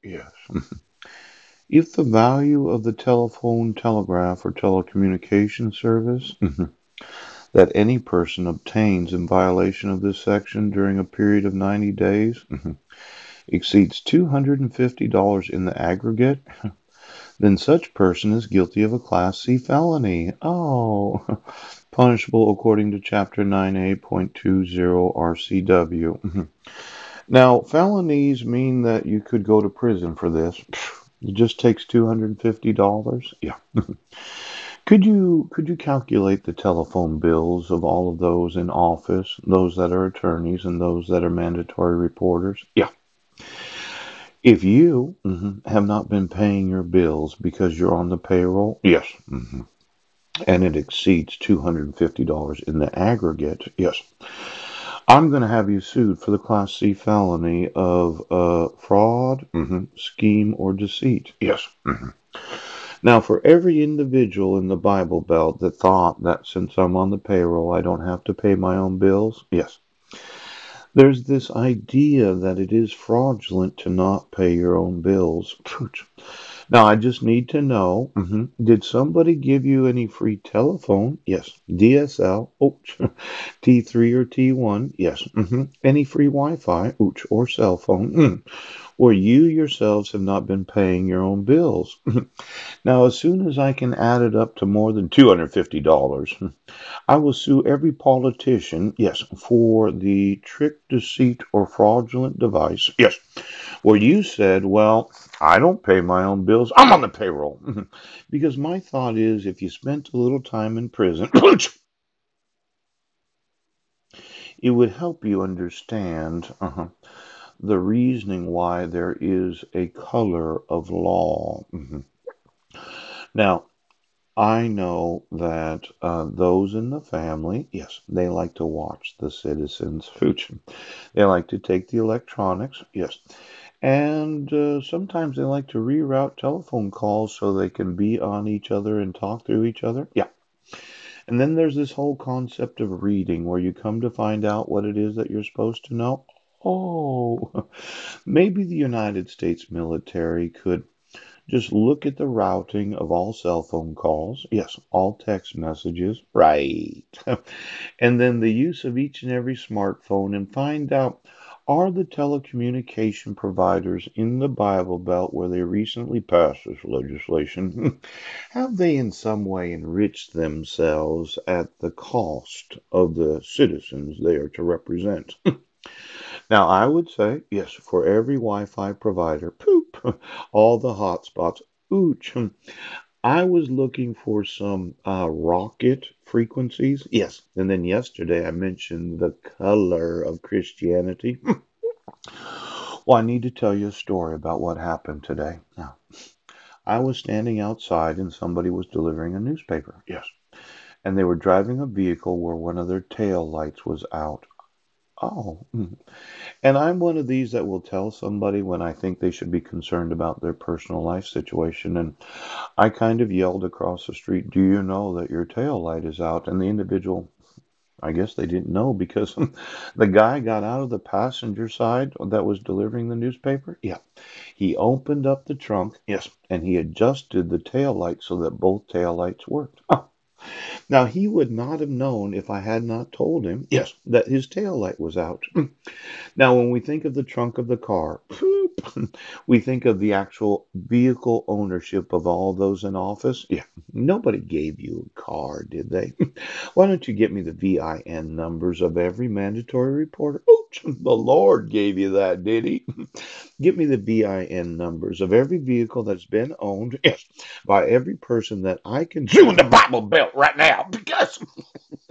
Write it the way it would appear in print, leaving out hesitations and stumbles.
Yes. If the value of the telephone, telegraph, or telecommunication service that any person obtains in violation of this section during a period of 90 days exceeds $250 in the aggregate, then such person is guilty of a Class C felony. Oh, punishable according to Chapter 9A.20 RCW. Now, felonies mean that you could go to prison for this. It just takes $250. Yeah. Could you calculate the telephone bills of all of those in office, those that are attorneys and those that are mandatory reporters? Yeah. If you have not been paying your bills because you're on the payroll, yes, and it exceeds $250 in the aggregate, yes, I'm going to have you sued for the Class C felony of fraud, scheme, or deceit. Yes. Now, for every individual in the Bible Belt that thought that since I'm on the payroll, I don't have to pay my own bills, yes, there's this idea that it is fraudulent to not pay your own bills. Now, I just need to know, did somebody give you any free telephone? Yes. DSL? Oh, T3 or T1? Yes. Any free Wi-Fi? Ouch, or cell phone? Or you yourselves have not been paying your own bills. Now, as soon as I can add it up to more than $250, I will sue every politician, yes, for the trick, deceit, or fraudulent device, yes, where you said, well, I don't pay my own bills, I'm on the payroll. Because my thought is if you spent a little time in prison, it would help you understand the reasoning why there is a color of law. Now, I know that those in the family, yes, they like to watch the citizens' future. They like to take the electronics, yes. And sometimes they like to reroute telephone calls so they can be on each other and talk through each other. Yeah. And then there's this whole concept of reading where you come to find out what it is that you're supposed to know. Oh, maybe the United States military could just look at the routing of all cell phone calls. Yes, all text messages. Right. And then the use of each and every smartphone and find out, are the telecommunication providers in the Bible Belt where they recently passed this legislation, have they in some way enriched themselves at the cost of the citizens they are to represent? Now, I would say, yes, for every Wi Fi provider, poop, all the hotspots, ooch. I was looking for some rocket frequencies. Yes. And then yesterday I mentioned the color of Christianity. Well, I need to tell you a story about what happened today. Now, I was standing outside and somebody was delivering a newspaper. Yes. And they were driving a vehicle where one of their tail lights was out. Oh. And I'm one of these that will tell somebody when I think they should be concerned about their personal life situation. And I kind of yelled across the street, do you know that your tail light is out? And the individual, I guess they didn't know because the guy got out of the passenger side that was delivering the newspaper. Yeah. He opened up the trunk. Yes. And he adjusted the tail light so that both tail lights worked. Now, he would not have known if I had not told him, yes, that his tail light was out. Now, when we think of the trunk of the car, we think of the actual vehicle ownership of all those in office. Yeah, nobody gave you a car, did they? Why don't you get me the VIN numbers of every mandatory reporter? Ouch, the Lord gave you that, did he? Get me the VIN numbers of every vehicle that's been owned, yes, by every person that I can sue in the Bible Belt right now because